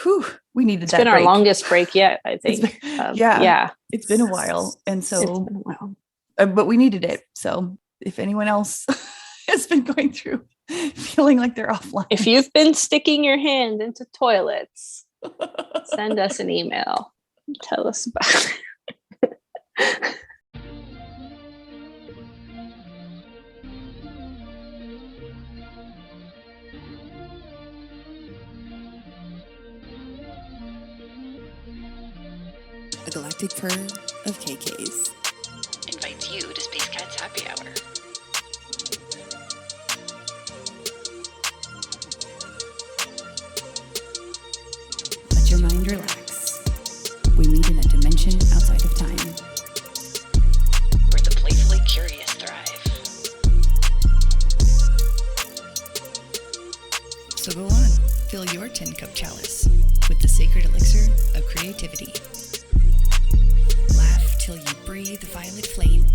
whew, we needed It's that been break. our longest break yet, I think. Yeah, it's been a while. And so, it's been a while. But we needed it. So if anyone else has been going through feeling like they're offline, if you've been sticking your hand into toilets, send us an email. Tell us about it. A galactic purr of KKs invites you to Space Cat's Happy Hour. Let your mind relax. We meet in a dimension outside of time, where the playfully curious thrive. So go on, fill your 10-cup chalice with the sacred elixir of creativity. Laugh till you breathe violet flame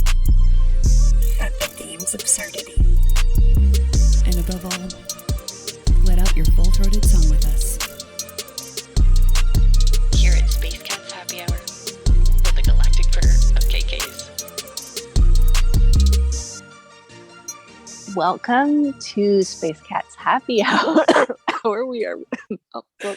at the theme's absurdity. And above all, let out your full-throated song with us. Here at Space Cat's Happy Hour, with the galactic purr of KKs. Welcome to Space Cat's Happy Hour. We are,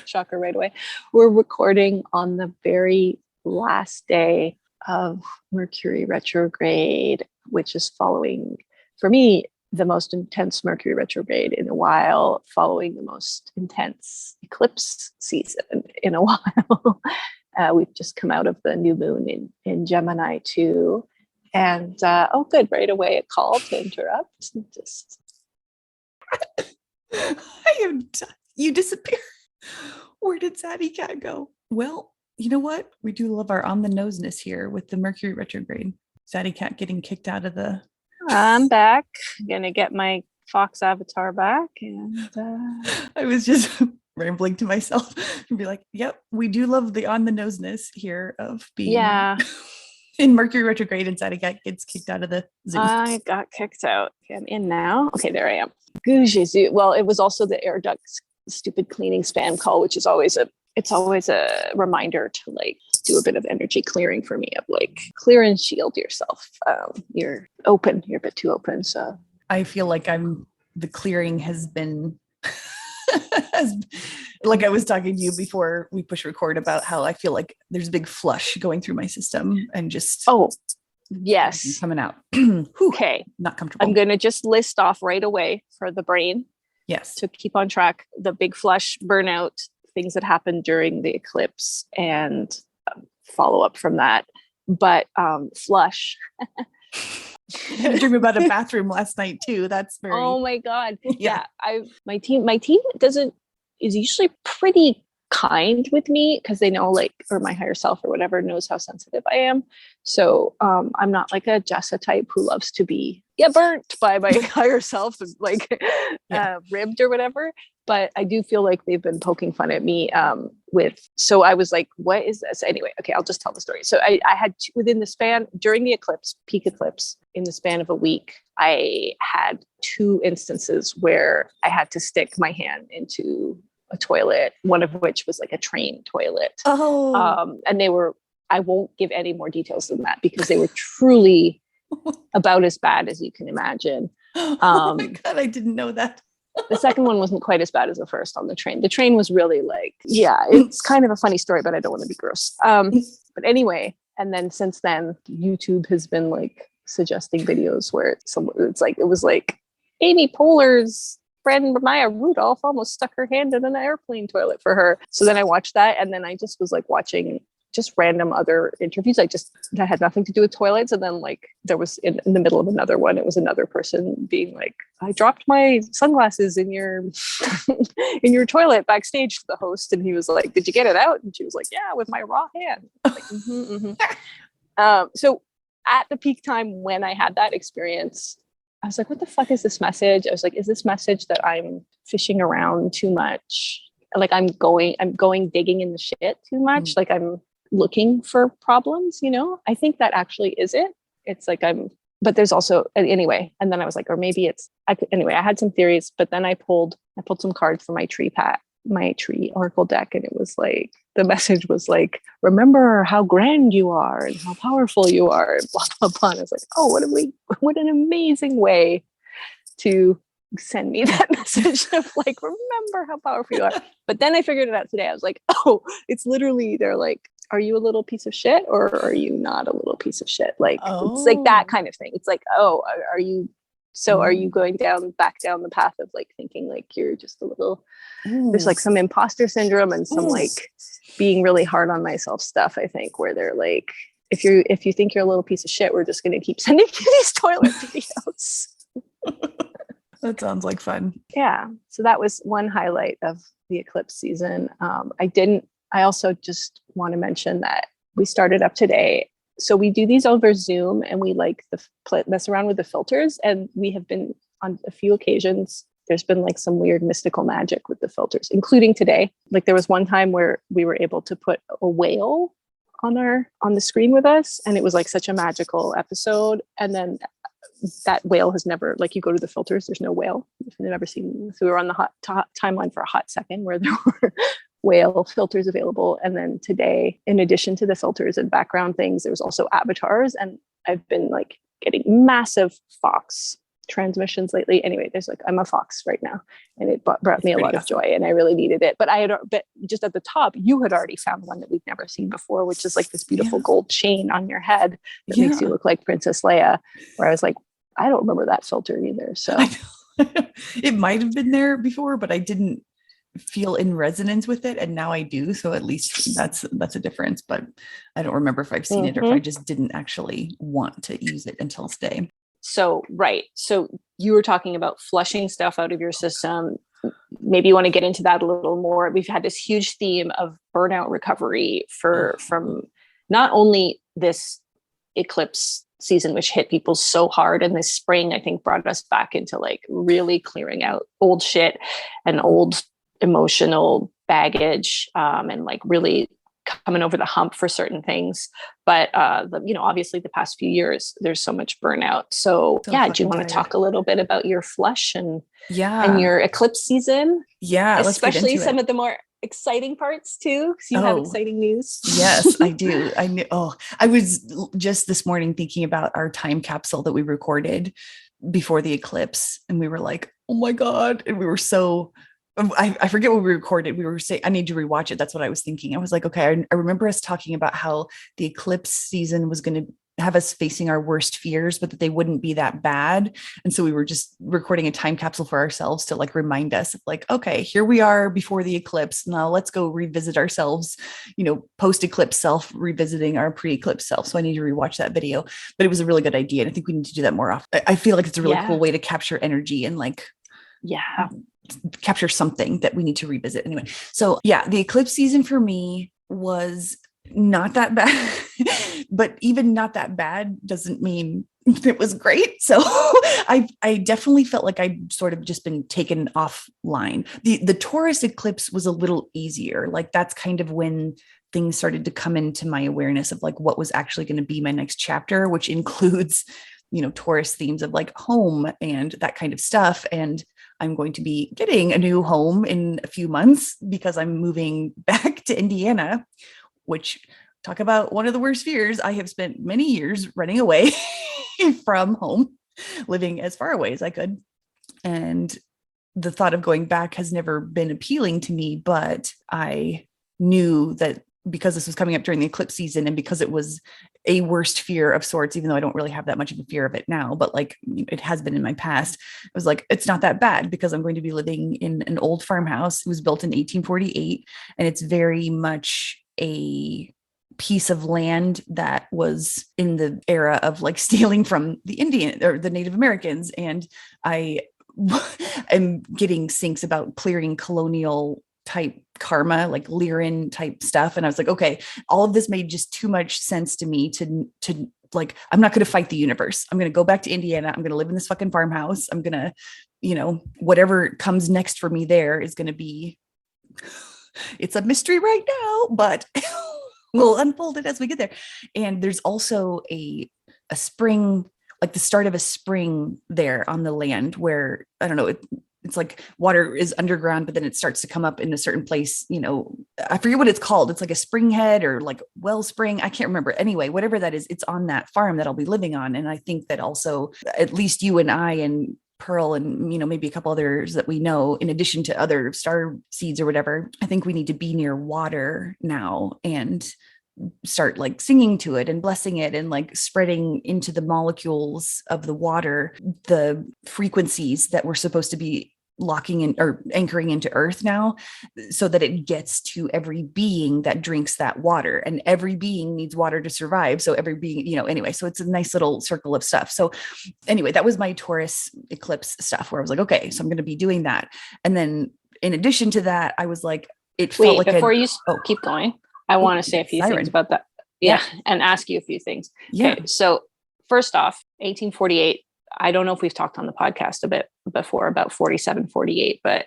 shocker right away. We're recording on the very last day of Mercury retrograde, which is following, for me, the most intense Mercury retrograde in a while, following the most intense eclipse season in a while. We've just come out of the new moon in Gemini too. And good, right away a call to interrupt. Just you disappeared. Where did Zadikat go? Well, you know what? We do love our on the noseness here with the Mercury retrograde. Zadikat getting kicked out of the. I'm back. I'm gonna get my Fox avatar back, and I was just rambling to myself and be like, "Yep, we do love the on the noseness here of being in Mercury retrograde, and Zadikat gets kicked out of the zoo." I got kicked out. Okay, I'm in now. Okay, there I am. Gouges. Well, it was also the air ducts stupid cleaning spam call, which is always a reminder to like do a bit of energy clearing for me, of like clear and shield yourself. You're a bit too open. So I feel like the clearing has been like I was talking to you before we push record about how I feel like there's a big flush going through my system and just yes, coming out. Okay, not comfortable. I'm gonna just list off right away for the brain. Yes, to keep on track, the big flush, burnout, things that happened during the eclipse, and follow up from that. But flush. I had a dream about a bathroom last night too. That's very. Oh my god! Yeah. My team is usually pretty kind with me because they know, like, or my higher self or whatever knows how sensitive I am. So I'm not like a Jessa type who loves to be burnt by my higher self, like ribbed or whatever. But I do feel like they've been poking fun at me so I was like, what is this? Anyway, okay, I'll just tell the story. So I had within the span, during the eclipse, peak eclipse, in the span of a week, I had 2 instances where I had to stick my hand into a toilet, one of which was like a train toilet. And they were, I won't give any more details than that because they were truly about as bad as you can imagine. Oh my God, I didn't know that. The second one wasn't quite as bad as the first on the train. The train was really like, it's kind of a funny story, but I don't want to be gross. But anyway, and then since then, YouTube has been like suggesting videos where it was like Amy Poehler's friend Maya Rudolph almost stuck her hand in an airplane toilet for her. So then I watched that, and then I just was like watching just random other interviews. That had nothing to do with toilets. And then like there was in the middle of another one, it was another person being like, I dropped my sunglasses in your in your toilet backstage to the host. And he was like, did you get it out? And she was like, yeah, with my raw hand. Like, so at the peak time when I had that experience, I was like, what the fuck is this message? I was like, is this message that I'm fishing around too much? Like I'm going digging in the shit too much. Like I'm looking for problems, I think that actually is it. It's like but there's also, anyway. And then I was like, or maybe I had some theories, but then I pulled some cards from my tree my tree oracle deck, and it was like, the message was like, remember how grand you are and how powerful you are, and blah, blah, blah. And I was like, oh, what an amazing way to send me that message of like, remember how powerful you are. But then I figured it out today. I was like, oh, it's literally, they're like, are you a little piece of shit or are you not a little piece of shit? Like, it's like that kind of thing. It's like, oh, are you going back down the path of like thinking like you're just a little, there's like some imposter syndrome and some like being really hard on myself stuff, I think, where they're like, if you think you're a little piece of shit, we're just going to keep sending you these toilet videos. That sounds like fun. Yeah. So that was one highlight of the eclipse season. I also just want to mention that we started up today. So we do these over Zoom and we like mess around with the filters. And we have been on a few occasions, there's been like some weird mystical magic with the filters, including today. Like there was one time where we were able to put a whale on the screen with us. And it was like such a magical episode. And then that whale has never, like you go to the filters, there's no whale. I've never seen. So we were on the hot timeline for a hot second where there were whale filters available. And then today, in addition to the filters and background things, there was also avatars. And I've been like getting massive fox transmissions lately. Anyway, I'm a fox right now, and it brought me a lot of joy, and I really needed it. But but just at the top, you had already found one that we've never seen before, which is like this beautiful gold chain on your head that makes you look like Princess Leia. Where I was like, I don't remember that filter either. So it might have been there before, but I didn't feel in resonance with it, and now I do. So at least that's a difference. But I don't remember if I've seen it or if I just didn't actually want to use it until today. So, right. So you were talking about flushing stuff out of your system. Maybe you want to get into that a little more. We've had this huge theme of burnout recovery from not only this eclipse season, which hit people so hard, and this spring, I think, brought us back into like really clearing out old shit and old emotional baggage, and like really coming over the hump for certain things. But obviously the past few years, there's so much burnout. So do you want to talk a little bit about your flush and your eclipse season? Yeah, especially some of the more exciting parts too, because you have exciting news. Yes, I do. I knew. I was just this morning thinking about our time capsule that we recorded before the eclipse, and we were like, oh my God. And we were so, I forget what we recorded. We were saying, I need to rewatch it. That's what I was thinking. I was like, okay, I remember us talking about how the eclipse season was going to have us facing our worst fears, but that they wouldn't be that bad. And so we were just recording a time capsule for ourselves to like remind us of like, okay, here we are before the eclipse. Now let's go revisit ourselves, post-eclipse self, revisiting our pre-eclipse self. So I need to rewatch that video, but it was a really good idea. And I think we need to do that more often. I feel like it's a really cool way to capture energy and like, capture something that we need to revisit anyway. So the eclipse season for me was not that bad, but even not that bad doesn't mean it was great. So I definitely felt like I'd sort of just been taken offline. The Taurus eclipse was a little easier. Like that's kind of when things started to come into my awareness of like what was actually going to be my next chapter, which includes, Taurus themes of like home and that kind of stuff. And I'm going to be getting a new home in a few months because I'm moving back to Indiana, which talk about one of the worst fears. I have spent many years running away from home, living as far away as I could. And the thought of going back has never been appealing to me, but I knew that because this was coming up during the eclipse season and because it was a worst fear of sorts, even though I don't really have that much of a fear of it now, but like it has been in my past, I was like, it's not that bad because I'm going to be living in an old farmhouse. It was built in 1848 and it's very much a piece of land that was in the era of like stealing from the Indian or the Native Americans. And I am getting syncs about clearing colonial type karma, like Lyran type stuff. And I was like, okay, all of this made just too much sense to me to like, I'm not going to fight the universe. I'm going to go back to Indiana. I'm going to live in this fucking farmhouse. I'm going to, whatever comes next for me there is going to be, it's a mystery right now, but we'll unfold it as we get there. And there's also a spring, like the start of a spring there on the land where, I don't know, it's like water is underground, but then it starts to come up in a certain place. I forget what it's called. It's like a spring head or like wellspring. I can't remember. Anyway, whatever that is, it's on that farm that I'll be living on. And I think that also at least you and I and Pearl and, maybe a couple others that we know, in addition to other star seeds or whatever, I think we need to be near water now and start like singing to it and blessing it and like spreading into the molecules of the water, the frequencies that we're supposed to be locking in or anchoring into earth now, so that it gets to every being that drinks that water, and every being needs water to survive. So every being, anyway, so it's a nice little circle of stuff. So anyway, that was my Taurus eclipse stuff where I was like, okay, so I'm going to be doing that. And then in addition to that, I was like, it felt like before you keep going, I want to say a few things about that. Yeah. And ask you a few things. Yeah. Okay, so first off, 1848, I don't know if we've talked on the podcast a bit before about 47, 48, but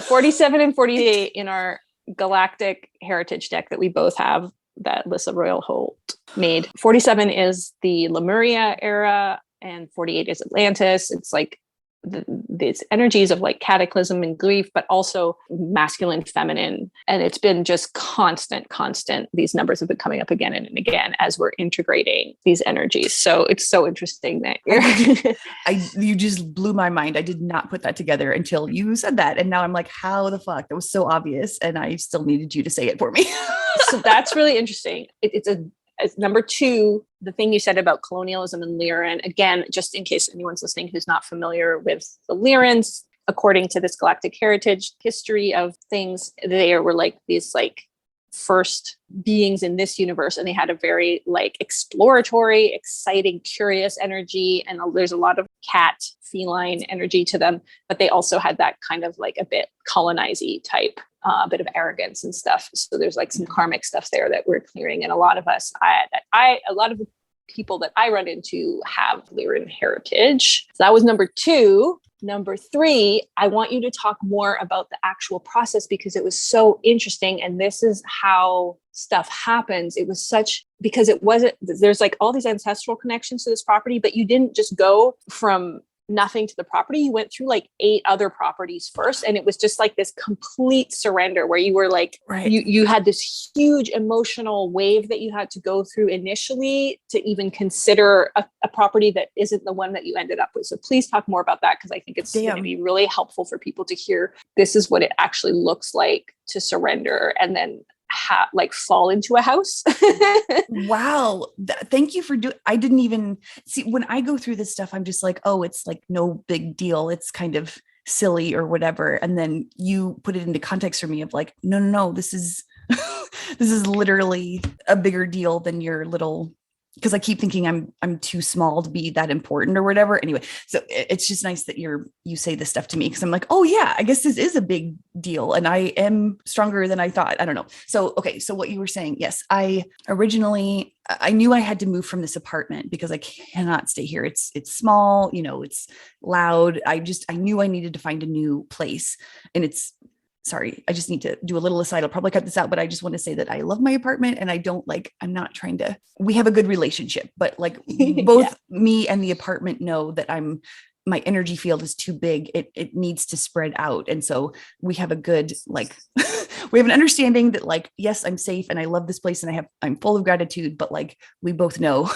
47 and 48 in our galactic heritage deck that we both have that Lissa Royal Holt made. 47 is the Lemuria era and 48 is Atlantis. It's like these energies of like cataclysm and grief, but also masculine, feminine. And it's been just constant. These numbers have been coming up again and again as we're integrating these energies. So it's so interesting that you just blew my mind. I did not put that together until you said that. And now I'm like, how the fuck? That was so obvious. And I still needed you to say it for me. So that's really interesting. It's number two, the thing you said about colonialism and Lyran, again, just in case anyone's listening who's not familiar with the Lyrans, according to this galactic heritage history of things, they were like these like first beings in this universe, and they had a very like exploratory, exciting, curious energy, and there's a lot of cat feline energy to them, but they also had that kind of like a bit colonize-y type, a bit of arrogance and stuff. So there's like some karmic stuff there that we're clearing, and a lot of us, a lot of the people that I run into have Lyran heritage. So that was number two. Number three, I want you to talk more about the actual process because it was so interesting. And this is how stuff happens. It was because it wasn't, there's like all these ancestral connections to this property, but you didn't just go from nothing to the property. You went through like 8 other properties first. And it was just like this complete surrender where you were like, right. you had this huge emotional wave that you had to go through initially to even consider a property that isn't the one that you ended up with. So please talk more about that, because I think it's going to be really helpful for people to hear this is what it actually looks like to surrender and then fall into a house. Wow. Thank you for I didn't even see when I go through this stuff, I'm just like, oh, it's like no big deal. It's kind of silly or whatever. And then you put it into context for me of like, no, this is, this is literally a bigger deal than your little, because I keep thinking I'm too small to be that important or whatever. Anyway, so it's just nice that you say this stuff to me, because I'm like, oh yeah, I guess this is a big deal and I am stronger than I thought. I don't know. So, okay. So what you were saying, yes, I knew I had to move from this apartment because I cannot stay here. It's small, it's loud. I knew I needed to find a new place, and sorry, I just need to do a little aside. I'll probably cut this out, but I just want to say that I love my apartment and I'm not trying to, we have a good relationship, but like both me and the apartment know that my energy field is too big. It needs to spread out. And so we have a good, like, we have an understanding that like, yes, I'm safe and I love this place and I'm full of gratitude, but like, we both know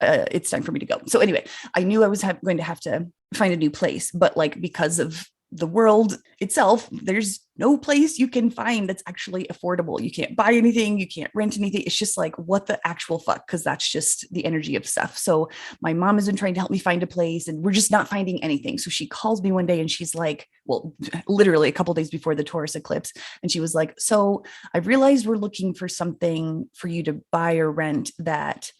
it's time for me to go. So anyway, I knew I was going to have to find a new place, but like, because of the world itself, there's no place you can find that's actually affordable. You can't buy anything. You can't rent anything. It's just like, what the actual fuck? Because that's just the energy of stuff. So my mom has been trying to help me find a place and we're just not finding anything. So she calls me one day and she's like, well, literally a couple of days before the Taurus eclipse. And she was like, so I've realized we're looking for something for you to buy or rent that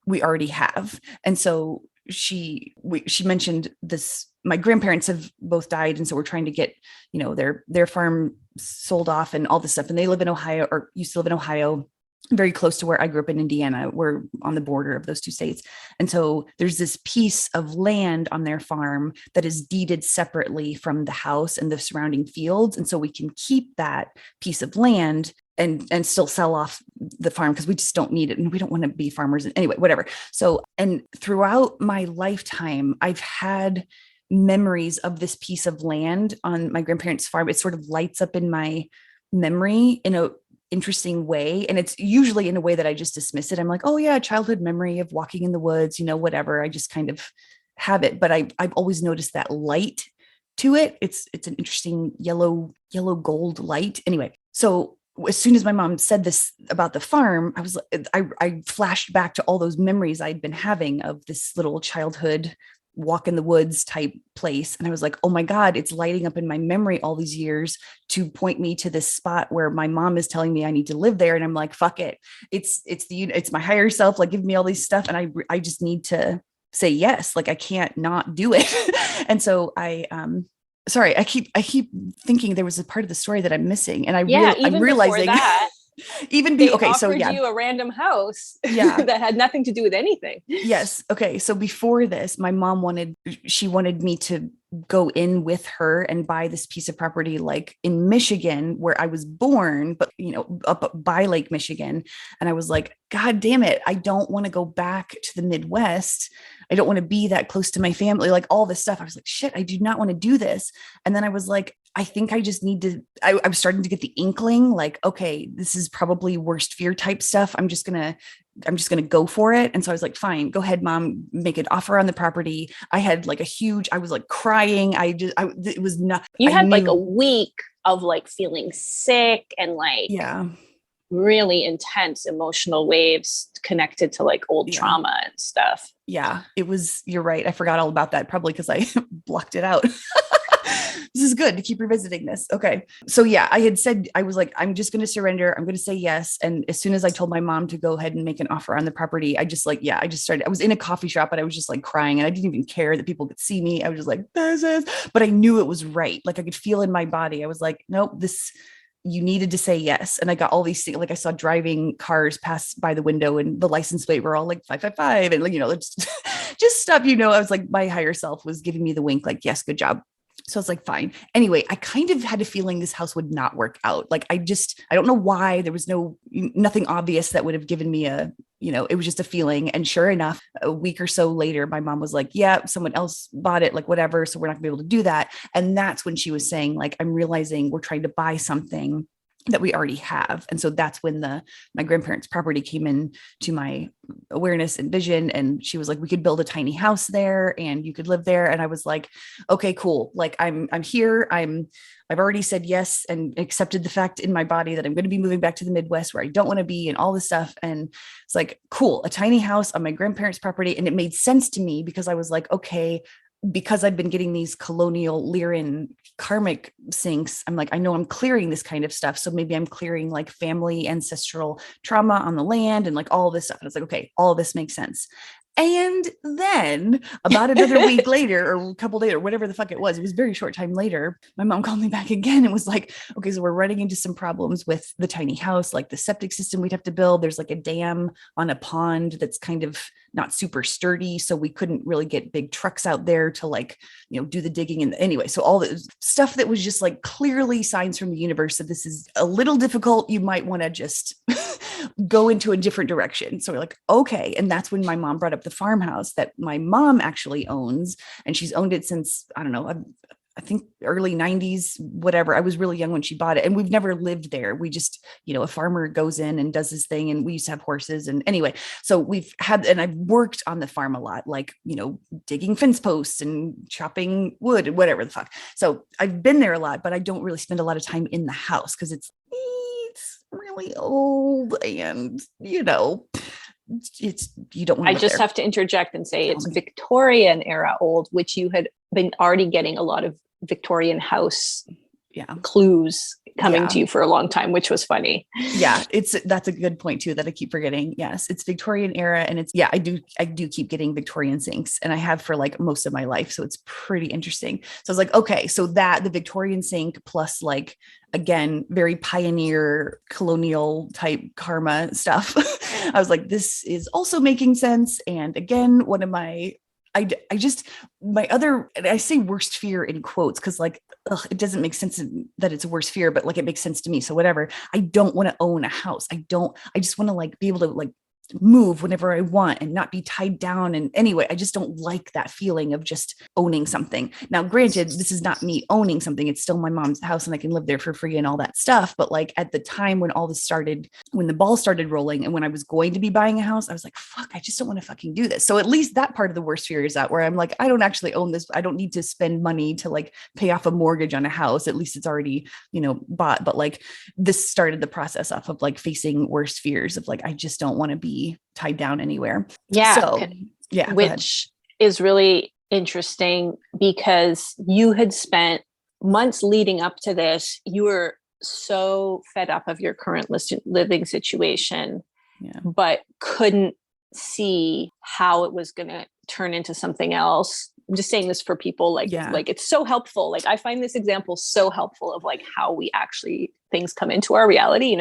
we already have. And so she mentioned this, my grandparents have both died. And so we're trying to get, their farm sold off and all this stuff. And they live in Ohio, or used to live in Ohio, very close to where I grew up in Indiana. We're on the border of those two states. And so there's this piece of land on their farm that is deeded separately from the house and the surrounding fields. And so we can keep that piece of land and still sell off the farm because we just don't need it. And we don't want to be farmers. Anyway, whatever. So, and throughout my lifetime, I've had memories of this piece of land on my grandparents' farm. It sort of lights up in my memory in a interesting way. And it's usually in a way that I just dismiss it. I'm like, oh yeah, childhood memory of walking in the woods, whatever. I just kind of have it. But I've always noticed that light to it. It's an interesting yellow gold light. Anyway, so as soon as my mom said this about the farm, I flashed back to all those memories I'd been having of this little childhood walk in the woods type place. And I was like, oh my God, it's lighting up in my memory all these years to point me to this spot where my mom is telling me I need to live there. And I'm like, fuck it. It's my higher self, like give me all these stuff. And I just need to say yes. Like I can't not do it. And so sorry, I keep thinking there was a part of the story that I'm missing. And I'm realizing that. Even they okay, offered so yeah, you a random house yeah, that had nothing to do with anything. Yes. Okay. So before this, my mom wanted me to go in with her and buy this piece of property, like in Michigan, where I was born, but up by Lake Michigan. And I was like, God damn it. I don't want to go back to the Midwest. I don't want to be that close to my family, like all this stuff. I was like, shit, I do not want to do this. And then I was like, I think I just need to, I was starting to get the inkling, like, okay, this is probably worst fear type stuff. I'm just going to go for it. And so I was like, fine, go ahead, mom, make an offer on the property. I had like I was like crying. It was not, you I had knew, like a week of like feeling sick and like, yeah, really intense emotional waves connected to like old trauma and stuff. Yeah, you're right. I forgot all about that, probably because I blocked it out. This is good to keep revisiting this. Okay. So yeah, I had said, I was like, I'm just going to surrender. I'm going to say yes. And as soon as I told my mom to go ahead and make an offer on the property, I just started, I was in a coffee shop, but I was just like crying and I didn't even care that people could see me. I was just like, but I knew it was right. Like I could feel in my body. I was like, nope, you needed to say yes. And I got all these things, like I saw driving cars pass by the window and the license plate were all like 555 and like, just stuff, I was like, my higher self was giving me the wink, like, yes, good job. So I was like, fine. Anyway, I kind of had a feeling this house would not work out. Like, I don't know why. There was nothing obvious that would have given me it was just a feeling. And sure enough, a week or so later, my mom was like, yeah, someone else bought it, like whatever. So we're not gonna be able to do that. And that's when she was saying, like, I'm realizing we're trying to buy something that we already have. And so that's when my grandparents' property came in to my awareness and vision. And she was like, we could build a tiny house there and you could live there. And I was like, okay, cool. Like I'm here. I've already said yes and accepted the fact in my body that I'm going to be moving back to the Midwest where I don't want to be and all this stuff. And it's like, cool, a tiny house on my grandparents' property. And it made sense to me because I was like, okay, because I've been getting these colonial Lyran karmic sinks, I'm like, I know I'm clearing this kind of stuff. So maybe I'm clearing like family ancestral trauma on the land and like all this stuff. And it's like, okay, all this makes sense. And then about another week later or a couple days or whatever the fuck it was a very short time later, my mom called me back again and was like, okay, so we're running into some problems with the tiny house, like the septic system we'd have to build. There's like a dam on a pond that's kind of not super sturdy. So we couldn't really get big trucks out there to like, do the digging. And anyway, so all the stuff that was just like clearly signs from the universe that this is a little difficult. You might want to just go into a different direction. So we're like, okay. And that's when my mom brought up the farmhouse that my mom actually owns. And she's owned it since, I don't know, I think early 90s, whatever. I was really young when she bought it and we've never lived there. We just, a farmer goes in and does his thing and we used to have horses. And anyway, so and I've worked on the farm a lot, like, digging fence posts and chopping wood and whatever the fuck. So I've been there a lot, but I don't really spend a lot of time in the house because it's really old and, it's you don't want to. I just have to interject and say it's Victorian era old, which you had been already getting a lot of Victorian house clues coming to you for a long time, which was funny. Yeah, that's a good point too that I keep forgetting. Yes, it's Victorian era, and I do keep getting Victorian sinks, and I have for like most of my life, so it's pretty interesting. So I was like, okay, so the Victorian sink plus like again very pioneer colonial type karma stuff. I was like, this is also making sense, and again, one of my I say worst fear in quotes because like it doesn't make sense that it's a worst fear, but like it makes sense to me. So whatever. I don't want to own a house. I just want to like be able to like move whenever I want and not be tied down. And anyway, I just don't like that feeling of just owning something. Now, granted, this is not me owning something. It's still my mom's house and I can live there for free and all that stuff. But like at the time when all this started, when the ball started rolling and when I was going to be buying a house, I was like, fuck, I just don't want to fucking do this. So at least that part of the worst fear is out, where I'm like, I don't actually own this. I don't need to spend money to like pay off a mortgage on a house. At least it's already, bought. But like this started the process off of like facing worse fears of like, I just don't want to be tied down anywhere. Yeah. So, yeah. Which is really interesting because you had spent months leading up to this. You were so fed up of your current living situation, but couldn't see how it was going to turn into something else. I'm just saying this for people like it's so helpful. Like I find this example so helpful of like how we actually things come into our reality.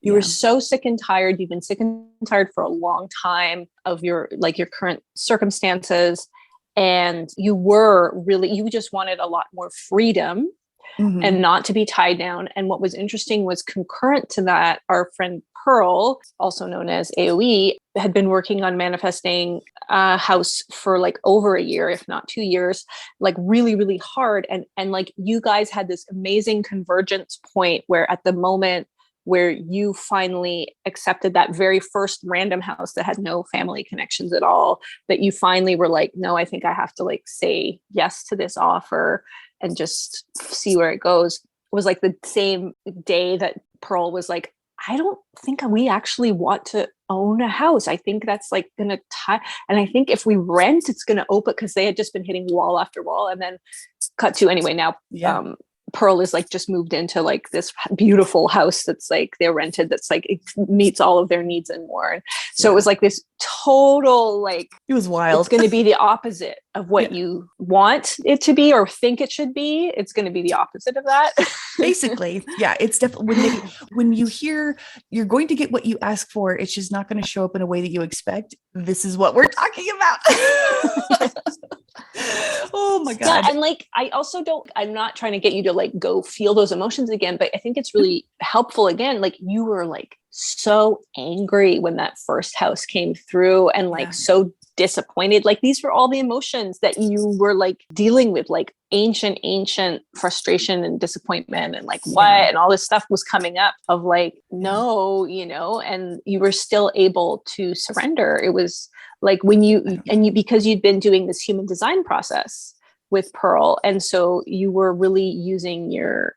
You were so sick and tired. You've been sick and tired for a long time of your current circumstances. And you just wanted a lot more freedom and not to be tied down. And what was interesting was concurrent to that, our friend Pearl, also known as AOE, had been working on manifesting a house for like over a year, if not 2 years, like really, really hard. And like you guys had this amazing convergence point where at the moment where you finally accepted that very first random house that had no family connections at all, that you finally were like, no, I think I have to like say yes to this offer and just see where it goes. It was like the same day that Pearl was like, I don't think we actually want to own a house. I think that's like going to tie. And I think if we rent, it's going to open, because they had just been hitting wall after wall. And then cut to anyway, now Pearl is like just moved into like this beautiful house that's like they're rented, that's like it meets all of their needs and more. And so it was like this total like it was wild. It's going to be the opposite of what you want it to be or think it should be. It's going to be the opposite of that. Basically, yeah. It's definitely when you hear you're going to get what you ask for, it's just not going to show up in a way that you expect. This is what we're talking about. Oh my God. Yeah, and like I'm not trying to get you to like go feel those emotions again, but I think it's really helpful again. Like you were like so angry when that first house came through and like so disappointed. Like these were all the emotions that you were like dealing with, like ancient frustration and disappointment and like what and all this stuff was coming up of like, no, and you were still able to surrender. It was like when because you'd been doing this human design process with Pearl. And so you were really using you're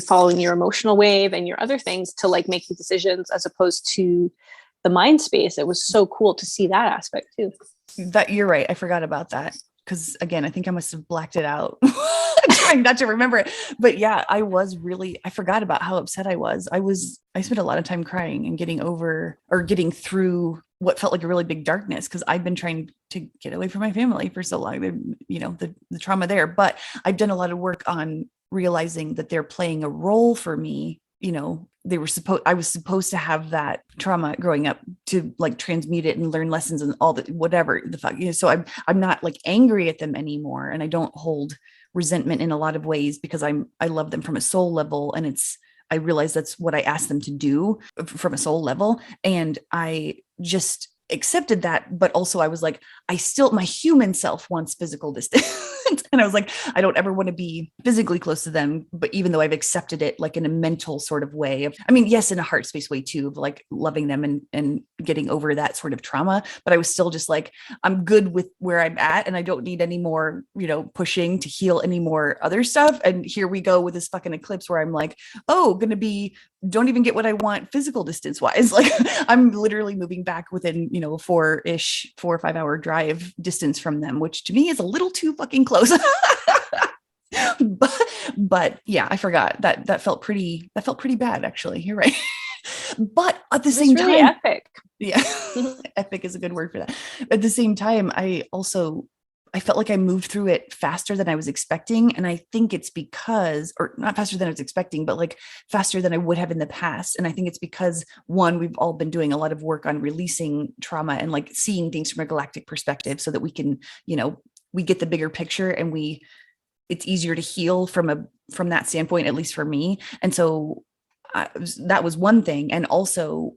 following your emotional wave and your other things to like make the decisions as opposed to the mind space. It was so cool to see that aspect too. That you're right. I forgot about that. Cause again, I think I must've blacked it out. I'm trying not to remember it, but yeah, I forgot about how upset I was. I spent a lot of time crying and getting through what felt like a really big darkness. Cause I've been trying to get away from my family for so long, the trauma there, but I've done a lot of work on realizing that they're playing a role for me. I was supposed to have that trauma growing up to like transmute it and learn lessons and all that, whatever the fuck, so I'm not like angry at them anymore. And I don't hold resentment in a lot of ways because I love them from a soul level. And I realize that's what I asked them to do from a soul level. And I just accepted that. But also I was like, my human self wants physical distance. And I was like, I don't ever want to be physically close to them. But even though I've accepted it like in a mental sort of way yes, in a heart space way too, of like loving them and getting over that sort of trauma. But I was still just like, I'm good with where I'm at and I don't need any more, pushing to heal any more other stuff. And here we go with this fucking eclipse where I'm like, don't even get what I want physical distance wise. Like I'm literally moving back within, 4 or 5 hour drive distance from them, which to me is a little too fucking close. but yeah, I forgot that felt pretty bad actually. You're right. But at the same time, epic. Yeah. Epic is a good word for that. At the same time, I felt like I moved through it faster than I was expecting. And I think it's because, or not faster than I was expecting, but like faster than I would have in the past. And I think it's because one, we've all been doing a lot of work on releasing trauma and like seeing things from a galactic perspective so that we can, we get the bigger picture and it's easier to heal from that standpoint, at least for me. And so that was one thing. And also,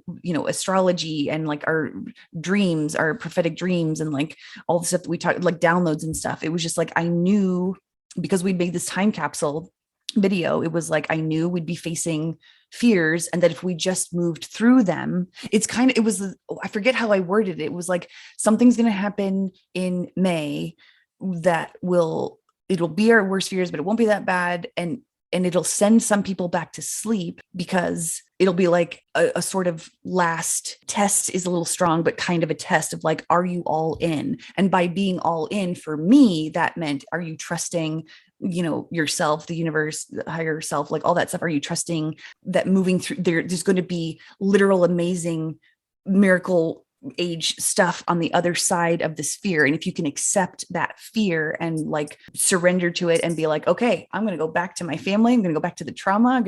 astrology and like our dreams, our prophetic dreams, and like all the stuff that we talked, like downloads and stuff. It was just like, I knew, because we'd made this time capsule video, it was like, I knew we'd be facing fears, and that if we just moved through them, I forget how I worded it. It was like, something's going to happen in May that it'll be our worst fears, but it won't be that bad. And it'll send some people back to sleep, because it'll be like a sort of last test, is a little strong, but kind of a test of like, are you all in? And by being all in, for me, that meant, are you trusting, yourself, the universe, the higher self, like all that stuff? Are you trusting that moving through there's going to be literal, amazing miracle age stuff on the other side of this fear? And if you can accept that fear and like surrender to it and be like, okay, I'm going to go back to my family, I'm going to go back to the trauma, I'm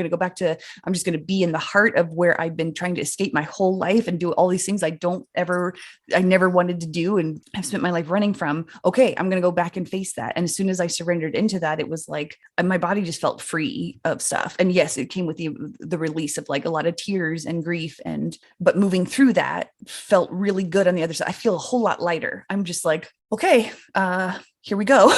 just going to be in the heart of where I've been trying to escape my whole life and do all these things I never wanted to do and have spent my life running from. Okay, I'm going to go back and face that. And as soon as I surrendered into that, it was like my body just felt free of stuff. And yes, it came with the release of like a lot of tears and grief, but moving through that felt really good on the other side. I feel a whole lot lighter. I'm just like, okay, here we go.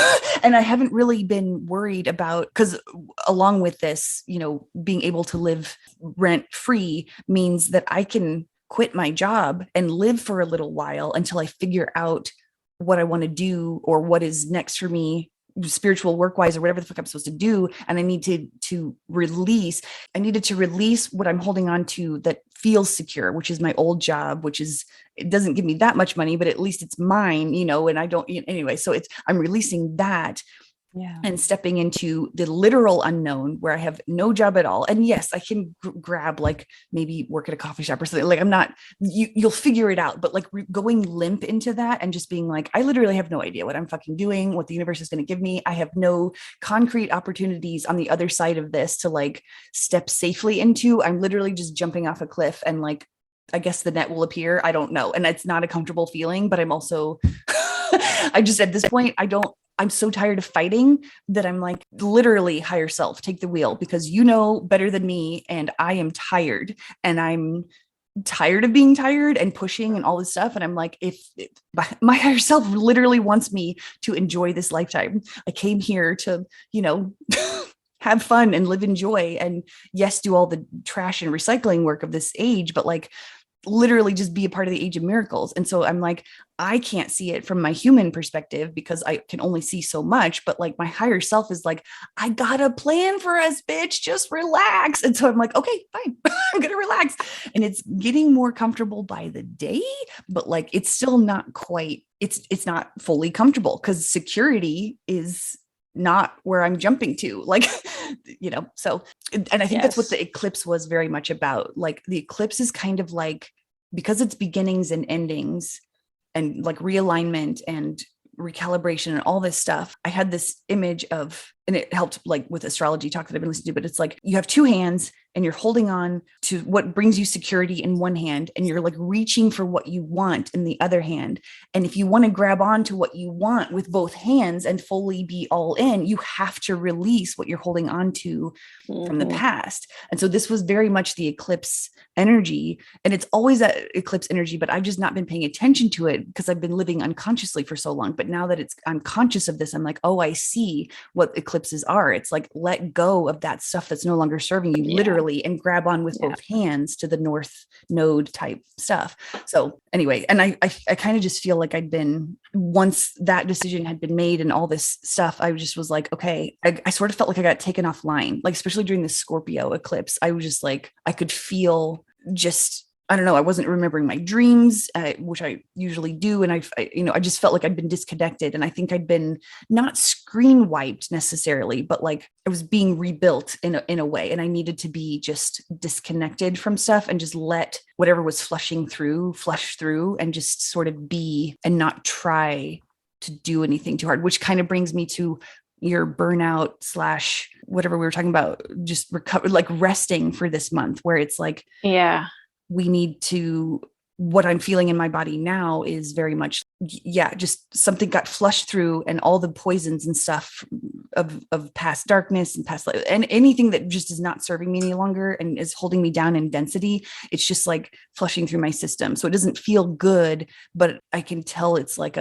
And I haven't really been worried about, because along with this, being able to live rent free means that I can quit my job and live for a little while until I figure out what I want to do or what is next for me, spiritual work wise, or whatever the fuck I'm supposed to do. And I need to release what I'm holding on to that feels secure, which is my old job, it doesn't give me that much money, but at least it's mine, and I don't, anyway. So I'm releasing that. Yeah. And stepping into the literal unknown where I have no job at all. And yes, I can grab, like maybe work at a coffee shop or something. Like you'll figure it out, but like going limp into that and just being like, I literally have no idea what I'm fucking doing, what the universe is going to give me. I have no concrete opportunities on the other side of this to like step safely into. I'm literally just jumping off a cliff and like, I guess the net will appear. I don't know. And it's not a comfortable feeling, but I'm also, I just, at this point, I'm so tired of fighting that I'm like, literally, higher self, take the wheel, because you know better than me. And I am tired, and I'm tired of being tired and pushing and all this stuff. And I'm like, if my higher self literally wants me to enjoy this lifetime, I came here to, have fun and live in joy, and yes, do all the trash and recycling work of this age, but like literally just be a part of the age of miracles. And so I'm like, I can't see it from my human perspective because I can only see so much, but like my higher self is like, I got a plan for us, bitch, just relax. And so I'm like, okay, fine, I'm going to relax. And it's getting more comfortable by the day, but like, it's still not quite, it's not fully comfortable, because security is not where I'm jumping to, like, so, and I think that's what the eclipse was very much about. Like the eclipse is kind of like, because it's beginnings and endings and like realignment and recalibration and all this stuff. I had this image of, and it helped like with astrology talk that I've been listening to, but it's like you have two hands and you're holding on to what brings you security in one hand, and you're like reaching for what you want in the other hand. And if you want to grab on to what you want with both hands and fully be all in, you have to release what you're holding on to from the past. And so this was very much the eclipse energy, and it's always that eclipse energy, but I've just not been paying attention to it because I've been living unconsciously for so long. But now that I'm conscious of this, I'm like, oh, I see what eclipses are. It's like, let go of that stuff that's no longer serving you, literally, and grab on with both hands to the north node type stuff. So anyway, and I kind of just feel like once that decision had been made and all this stuff, I just was like, okay, I sort of felt like I got taken offline, like especially during the Scorpio eclipse. I was just like, I could feel I don't know, I wasn't remembering my dreams, which I usually do. And I just felt like I'd been disconnected. And I think I'd been not screen wiped necessarily, but like I was being rebuilt in a way. And I needed to be just disconnected from stuff and just let whatever was flush through and just sort of be, and not try to do anything too hard, which kind of brings me to your burnout / whatever we were talking about, just recover, like resting for this month, where it's like, we need to what I'm feeling in my body now is very much, yeah, just something got flushed through, and all the poisons and stuff of past darkness and past life, and anything that just is not serving me any longer and is holding me down in density, it's just like flushing through my system. So it doesn't feel good, but I can tell it's like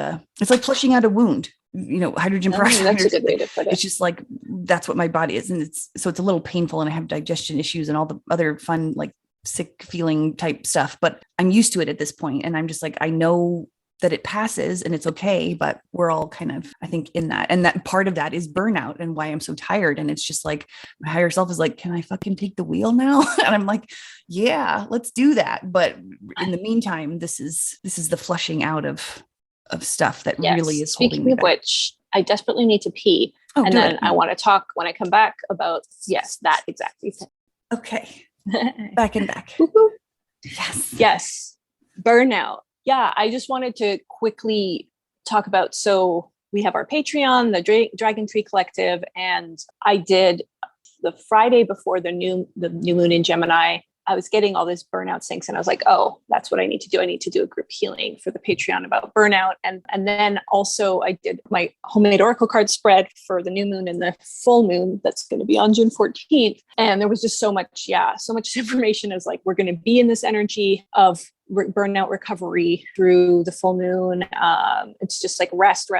flushing out a wound, hydrogen peroxide. That's a good way to put it. It's just like, that's what my body is. And it's a little painful, and I have digestion issues and all the other fun, like sick feeling type stuff, but I'm used to it at this point. And I'm just like, I know that it passes and it's okay, but we're all kind of, I think, in that. And that part of that is burnout and why I'm so tired. And it's just like, my higher self is like, can I fucking take the wheel now? And I'm like, yeah, let's do that. But in the meantime, this is the flushing out of stuff that really is holding me back. Speaking of which, I desperately need to pee. And then I want to talk when I come back about, that exactly thing. Okay. Back and back. Yes. Burnout. Yeah. I just wanted to quickly talk about, so we have our Patreon, the Dragon Tree Collective, and I did the Friday before the new moon in Gemini. I was getting all this burnout syncs, and I was like, oh, that's what I need to do. I need to do a group healing for the Patreon about burnout. And then also I did my homemade oracle card spread for the new moon and the full moon that's going to be on June 14th. And there was just so much information. Is like, we're going to be in this energy of burnout recovery through the full moon. It's just like rest,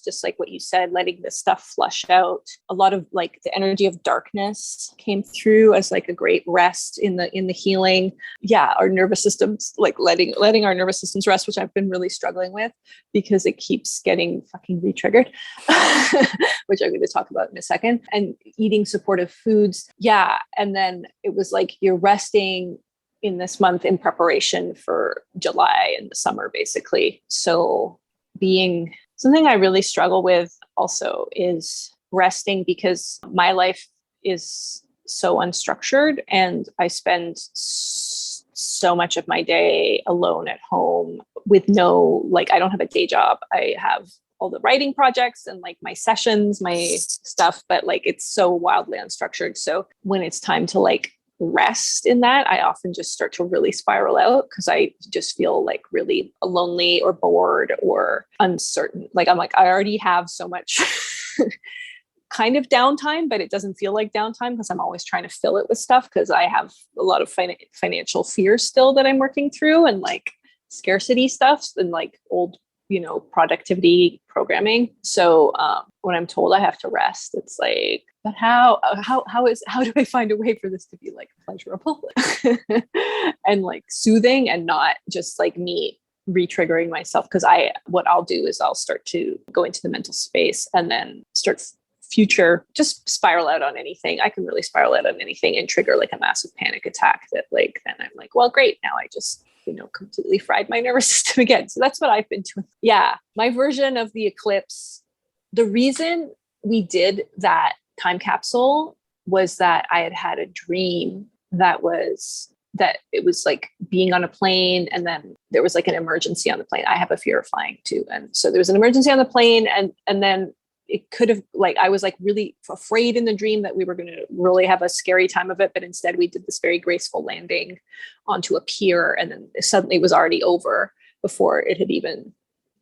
just like what you said, letting this stuff flush out. A lot of like the energy of darkness came through as like a great rest in the healing. Yeah, our nervous systems, like letting our nervous systems rest, which I've been really struggling with because it keeps getting fucking re-triggered, which I'm going to talk about in a second. And eating supportive foods. Yeah. And then it was like, you're resting in this month in preparation for July and the summer, basically. So being something I really struggle with also is resting, because my life is so unstructured and I spend so much of my day alone at home with I don't have a day job. I have all the writing projects and like my sessions, my stuff, but like it's so wildly unstructured. So when it's time to like rest in that, I often just start to really spiral out because I just feel like really lonely or bored or uncertain. Like I'm like, I already have so much kind of downtime, but it doesn't feel like downtime because I'm always trying to fill it with stuff because I have a lot of financial fears still that I'm working through, and like scarcity stuff and like old productivity programming. So when I'm told I have to rest, it's like, but how do I find a way for this to be like pleasurable and like soothing and not just like me re-triggering myself? Because what I'll do is I'll start to go into the mental space and then start just spiral out on anything. I can really spiral out on anything and trigger like a massive panic attack that like, then I'm like, well, great. Now I just completely fried my nervous system again. So that's what I've been doing. Yeah. My version of the eclipse, the reason we did that time capsule was that I had a dream that it was like being on a plane, and then there was like an emergency on the plane. I have a fear of flying too. And so there was an emergency on the plane, and then it could have, like, I was like really afraid in the dream that we were going to really have a scary time of it. But instead we did this very graceful landing onto a pier. And then suddenly it was already over before it had even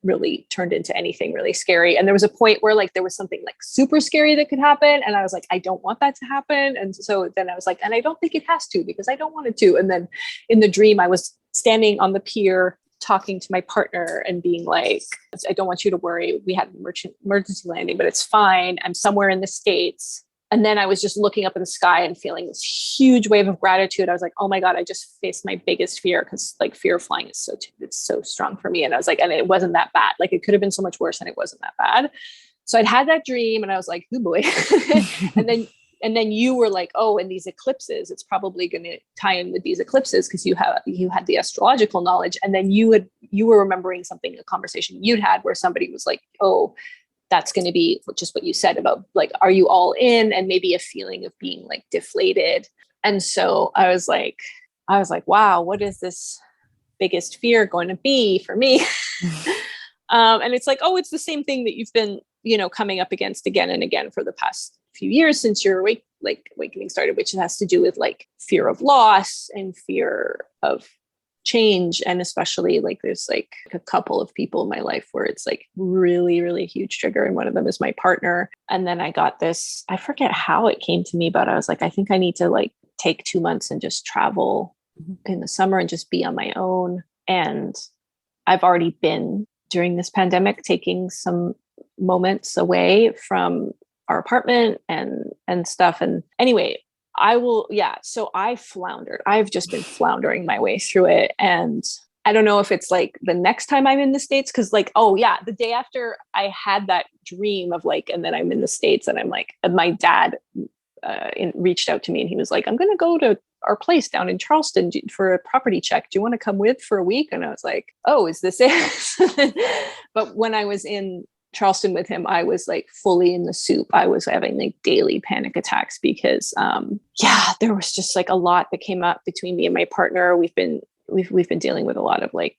really turned into anything really scary. And there was a point where like there was something like super scary that could happen. And I was like, I don't want that to happen. And so then I was like, and I don't think it has to, because I don't want it to. And then in the dream, I was standing on the pier talking to my partner and being like, I don't want you to worry. We had an emergency landing, but it's fine. I'm somewhere in the States. And then I was just looking up in the sky and feeling this huge wave of gratitude. I was like, oh my God, I just faced my biggest fear, because like fear of flying is it's so strong for me. And I was like, and it wasn't that bad. Like it could have been so much worse and it wasn't that bad. So I'd had that dream and I was like, oh boy. And then you were like, oh, and these eclipses, it's probably going to tie in with these eclipses because you had the astrological knowledge. And then you were remembering something, a conversation you'd had where somebody was like, oh, that's going to be just what you said about like, are you all in? And maybe a feeling of being like deflated. And so I was like, wow, what is this biggest fear going to be for me? And it's like, oh, it's the same thing that you've been, coming up against again and again for the past few years since your awakening started, which has to do with like fear of loss and fear of change. And especially like there's like a couple of people in my life where it's like really, really huge trigger. And one of them is my partner. And then I got this, I forget how it came to me, but I was like, I think I need to like take 2 months and just travel in the summer and just be on my own. And I've already been during this pandemic taking some moments away from our apartment and stuff. And anyway, so I floundered. I've just been floundering my way through it. And I don't know if it's like the next time I'm in the States, because like, oh yeah, the day after I had that dream of like, and then I'm in the States and I'm like, and my dad reached out to me and he was like, I'm going to go to our place down in Charleston for a property check. Do you want to come with for a week? And I was like, oh, is this it? But when I was in Charleston with him, I was like fully in the soup. I was having like daily panic attacks because there was just like a lot that came up between me and my partner. We've been dealing with a lot of like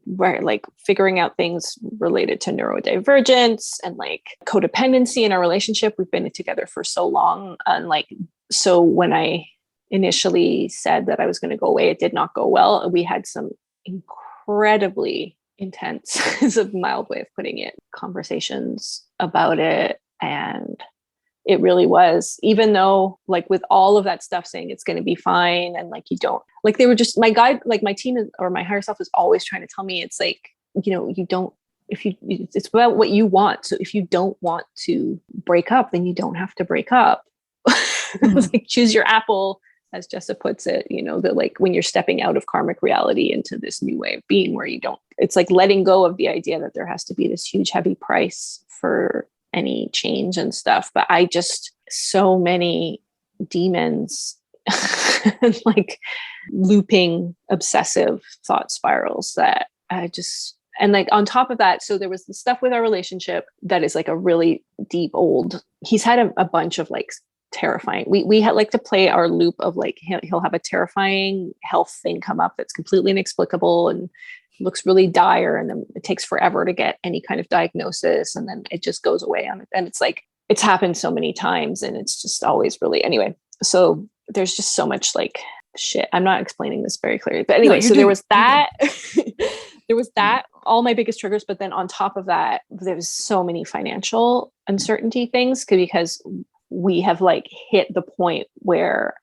like figuring out things related to neurodivergence and like codependency in our relationship. We've been together for so long. And like, so when I initially said that I was going to go away, it did not go well. We had some incredibly intense is a mild way of putting it, conversations about it. And it really was, even though like with all of that stuff saying it's going to be fine. And like, you don't like, they were just my guide, like my team or my higher self is always trying to tell me, it's like, you know, you don't, it's about what you want. So if you don't want to break up, then you don't have to break up. Like choose your apple, as Jessa puts it, you know, that like when you're stepping out of karmic reality into this new way of being where you don't, it's like letting go of the idea that there has to be this huge, heavy price for any change and stuff. But I just, so many demons and like looping obsessive thought spirals that I just, and like on top of that, so there was the stuff with our relationship that is like a really deep old, he's had a bunch of like terrifying. We had like to play our loop of like, he'll have a terrifying health thing come up that's completely inexplicable and looks really dire. And then it takes forever to get any kind of diagnosis. And then it just goes away on it. And it's like, it's happened so many times and it's just always really, anyway. So there's just so much like shit. I'm not explaining this very clearly, but anyway, so there was that, there was that, all my biggest triggers. But then on top of that, there was so many financial uncertainty things because we have like hit the point where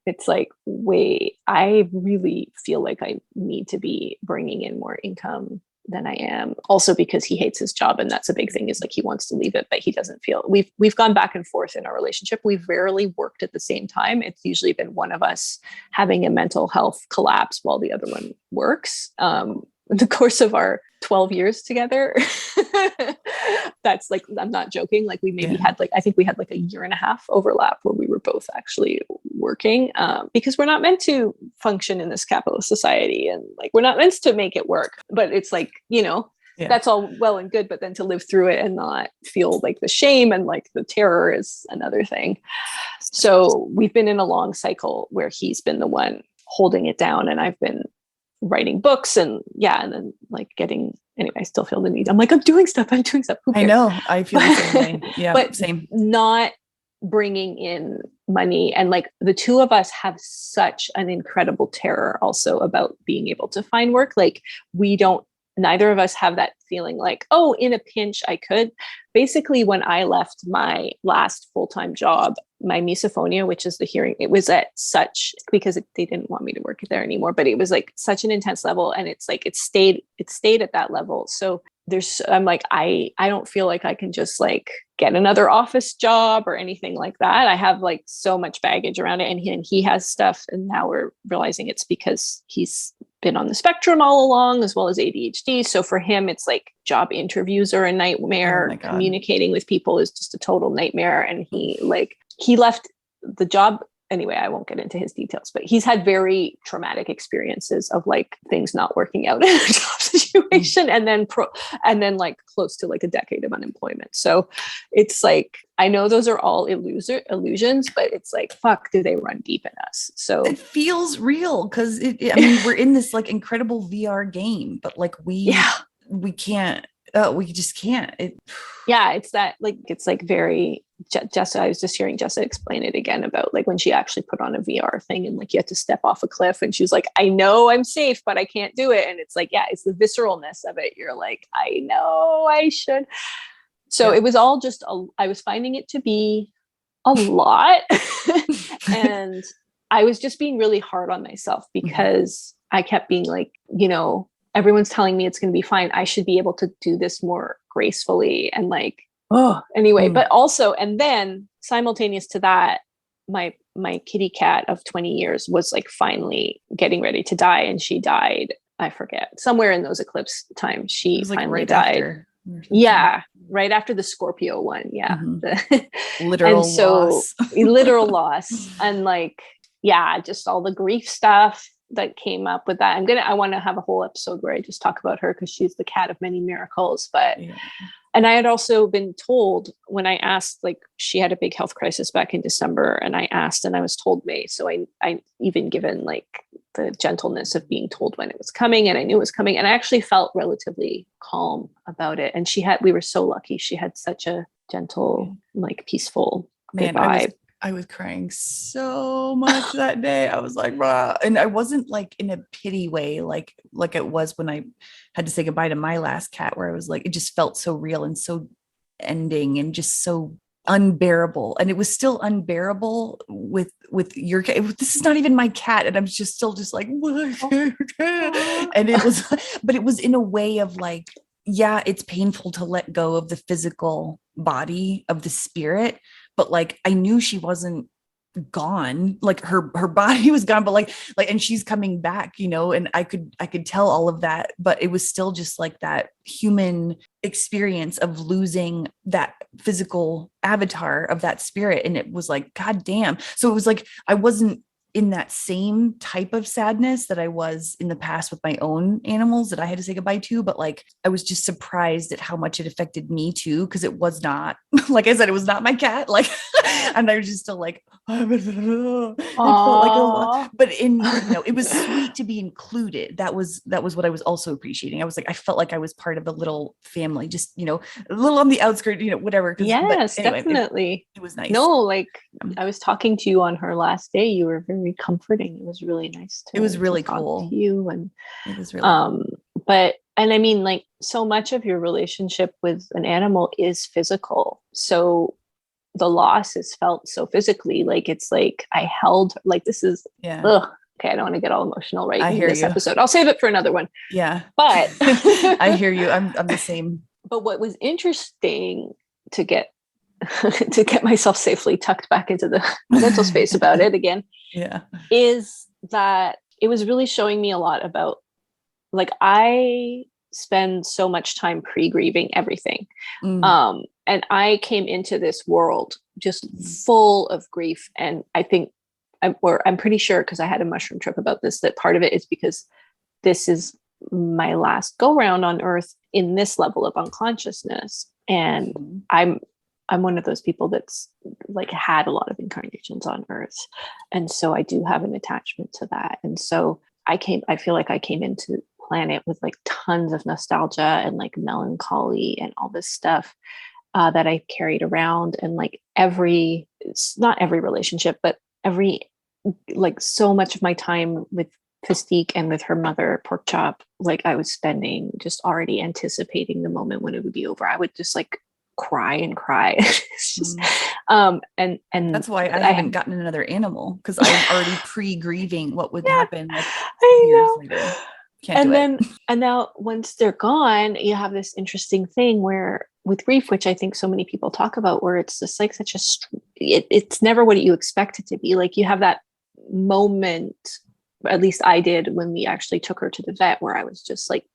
it's like, wait, I really feel like I need to be bringing in more income than I am. Also because he hates his job. And that's a big thing is like, he wants to leave it, but he doesn't feel we've gone back and forth in our relationship. We've rarely worked at the same time. It's usually been one of us having a mental health collapse while the other one works. In the course of our 12 years together, that's like, I'm not joking. Like we maybe had like, I think we had like a year and a half overlap where we were both actually working because we're not meant to function in this capitalist society. And like, we're not meant to make it work, but it's like, you know, that's all well and good, but then to live through it and not feel like the shame and like the terror is another thing. So we've been in a long cycle where he's been the one holding it down and I've been writing books and then like getting, anyway, I still feel the need. I'm like, I'm doing stuff. Who cares? I know. I feel the same way. Yeah, but same. Not bringing in money. And like the two of us have such an incredible terror also about being able to find work. Like neither of us have that feeling like, oh, in a pinch, I could. Basically, when I left my last full-time job, my misophonia, which is the hearing, it was at such, because they didn't want me to work there anymore, but it was like such an intense level. And it's like, it stayed at that level. So I'm like, I don't feel like I can just like get another office job or anything like that. I have like so much baggage around it and he has stuff. And now we're realizing it's because he's been on the spectrum all along, as well as ADHD. So for him, it's like job interviews are a nightmare. Communicating with people is just a total nightmare. And he left the job. Anyway, I won't get into his details, but he's had very traumatic experiences of like things not working out in a job situation and then like close to like a decade of unemployment. So it's like, I know those are all illusions, but it's like, fuck, do they run deep in us? So it feels real because I mean, we're in this like incredible VR game, but like we can't, we just can't. It's that like, it's like very Jessa, I was just hearing Jessa explain it again about like when she actually put on a VR thing and like you had to step off a cliff and she was like, I know I'm safe, but I can't do it. And it's like, yeah, it's the visceralness of it. You're like, I know I should. So it was all just, I was finding it to be a lot. And I was just being really hard on myself because I kept being like, you know, everyone's telling me it's going to be fine. I should be able to do this more gracefully and like, anyway, but also, and then simultaneous to that, my kitty cat of 20 years was like finally getting ready to die, and she died. I forget, somewhere in those eclipse times, she finally died. Yeah, right after the Scorpio one. Yeah, literal loss. Literal loss, and like, yeah, just all the grief stuff that came up with that. I want to have a whole episode where I just talk about her because she's the cat of many miracles. But and I had also been told when I asked, like, she had a big health crisis back in December, and I asked, and I was told May. So I even given like the gentleness of being told when it was coming, and I knew it was coming, and I actually felt relatively calm about it. And we were so lucky. She had such a gentle, like peaceful vibe. I was crying so much that day. I was like, rah. And I wasn't like in a pity way, like it was when I had to say goodbye to my last cat, where I was like, it just felt so real and so ending and just so unbearable. And it was still unbearable with your cat. This is not even my cat. And I'm just still just like, and it was, but it was in a way of like, yeah, it's painful to let go of the physical body of the spirit, but like I knew she wasn't gone, like her body was gone, but like and she's coming back, you know, and I could tell all of that, but it was still just like that human experience of losing that physical avatar of that spirit. And it was like, God damn. So it was like I wasn't in that same type of sadness that I was in the past with my own animals that I had to say goodbye to. But like, I was just surprised at how much it affected me too. Cause it was not, like I said, it was not my cat. Like, and I was just still like, it felt like a lot, but it was sweet to be included. That was what I was also appreciating. I was like, I felt like I was part of a little family, just, a little on the outskirts, whatever. Yes, anyway, definitely. It was nice. No, like I was talking to you on her last day. You were very comforting. It was really nice it was really cool to you, and it was really cool. But I mean, like, so much of your relationship with an animal is physical, so the loss is felt so physically. Like, it's like I held, like, this is okay, I don't want to get all emotional in this episode. I'll save it for another one. Yeah, but I hear you. I'm the same. But what was interesting to get myself safely tucked back into the mental space about it again, is that it was really showing me a lot about, like, I spend so much time pre-grieving everything. And I came into this world just full of grief. And I think I'm pretty sure, because I had a mushroom trip about this, that part of it is because this is my last go round on earth in this level of unconsciousness. And I'm one of those people that's like had a lot of incarnations on earth. And so I do have an attachment to that. And so I feel like I came into planet with like tons of nostalgia and like melancholy and all this stuff that I carried around. And like not every relationship, but like so much of my time with Fistique and with her mother, Porkchop, like I was spending just already anticipating the moment when it would be over. I would just like cry and cry. It's just, and that's why I haven't gotten another animal, because I'm already pre-grieving what would happen like years later. And now once they're gone, you have this interesting thing where with grief, which I think so many people talk about, where it's just like it's never what you expect it to be. Like, you have that moment, at least I did, when we actually took her to the vet, where I was just like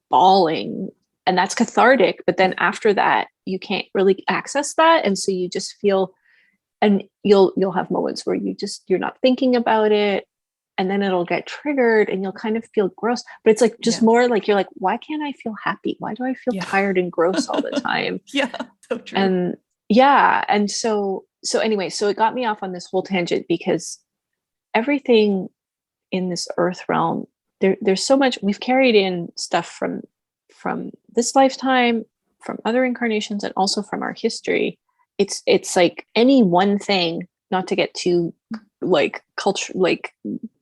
bawling, and that's cathartic. But then after that, you can't really access that. And so you just feel, and you'll have moments where you're not thinking about it. And then it'll get triggered and you'll kind of feel gross, but it's like just more like, you're like, why can't I feel happy? Why do I feel tired and gross all the time? So true. And and so anyway, so it got me off on this whole tangent, because everything in this earth realm, there's so much we've carried in stuff from this lifetime, from other incarnations, and also from our history. it's like any one thing, not to get too like culture, like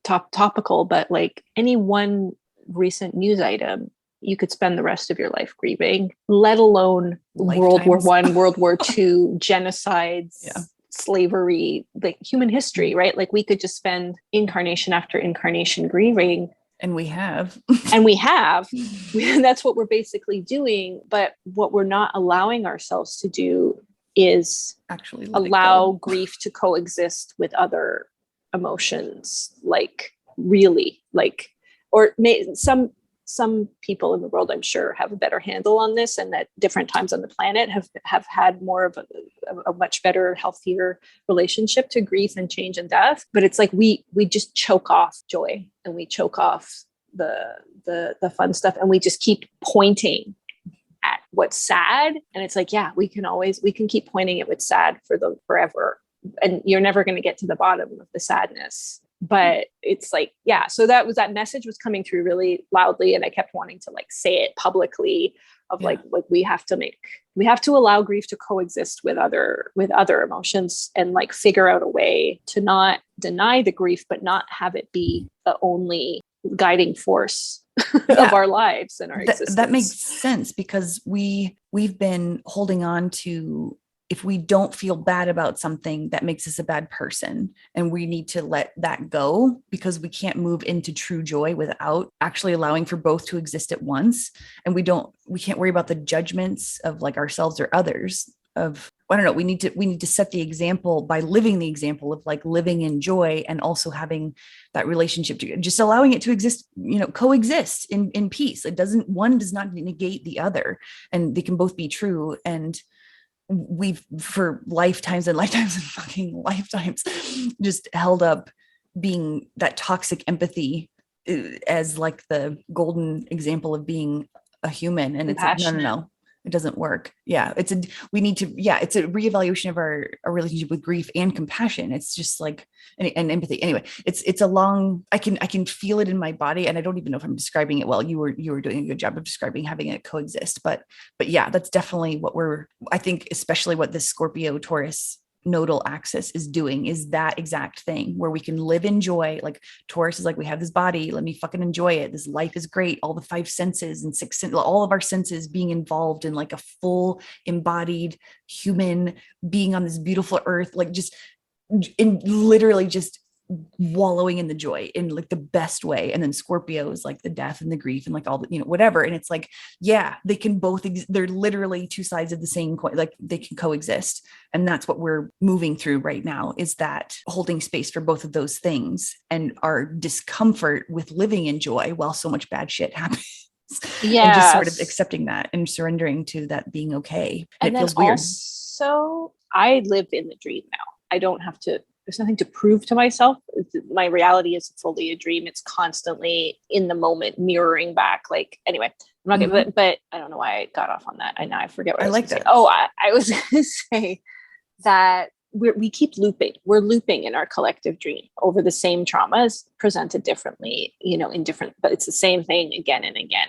topical, but like any one recent news item, you could spend the rest of your life grieving, let alone World War Lifetimes. I, World War II, genocides, Yeah. slavery, like human history, right? Like we could just spend incarnation after incarnation grieving. And we have. And we have. That's what we're basically doing. But what we're not allowing ourselves to do is Actually let it allow go. grief to coexist with other emotions, like really, like, or some people in the world, I'm sure, have a better handle on this, and at different times on the planet have had more of a much better, healthier relationship to grief and change and death. But it's like we just choke off joy, and we choke off the fun stuff, and we just keep pointing at what's sad. And it's like, yeah, we can keep pointing at what's sad forever, and you're never going to get to the bottom of the sadness. But it's like, yeah, so that message was coming through really loudly, and I kept wanting to like say it publicly of like we have to allow grief to coexist with other emotions, and like figure out a way to not deny the grief, but not have it be the only guiding force of our lives and our existence. That makes sense, because we've been holding on to, if we don't feel bad about something, that makes us a bad person. And we need to let that go, because we can't move into true joy without actually allowing for both to exist at once. And we can't worry about the judgments of like ourselves or others of, I don't know, we need to set the example by living the example of like living in joy, and also having that relationship to just allowing it to exist, coexist in peace. One does not negate the other, and they can both be true. And we've for lifetimes and lifetimes and fucking lifetimes just held up being that toxic empathy as like the golden example of being a human. And it's like, no, it doesn't work. Yeah. It's a reevaluation of our relationship with grief and compassion. It's just like, and empathy. Anyway, it's a long, I can feel it in my body, and I don't even know if I'm describing it well. You were doing a good job of describing having it coexist, but yeah, that's definitely what I think, especially what this Scorpio Taurus nodal axis is doing, is that exact thing where we can live in joy. Like Taurus is like, we have this body, let me fucking enjoy it. This life is great. All the 5 senses and 6, all of our senses being involved in like a full embodied human being on this beautiful earth, like just in literally just wallowing in the joy in like the best way. And then Scorpio is like the death and the grief and like all the, whatever. And it's like, yeah, they can both, they're literally 2 sides of the same coin. Like they can coexist. And that's what we're moving through right now, is that holding space for both of those things, and our discomfort with living in joy while so much bad shit happens. Yeah. And just sort of accepting that and surrendering to that being okay. And it feels weird. Also, I live in the dream now. I don't have to, there's nothing to prove to myself. My reality is fully a dream. It's constantly in the moment, mirroring back. Like, anyway, I'm not gonna, but I don't know why I got off on that. I forget what I was like that. Oh, I was going to say that we keep looping. We're looping in our collective dream over the same traumas presented differently, in different, but it's the same thing again and again.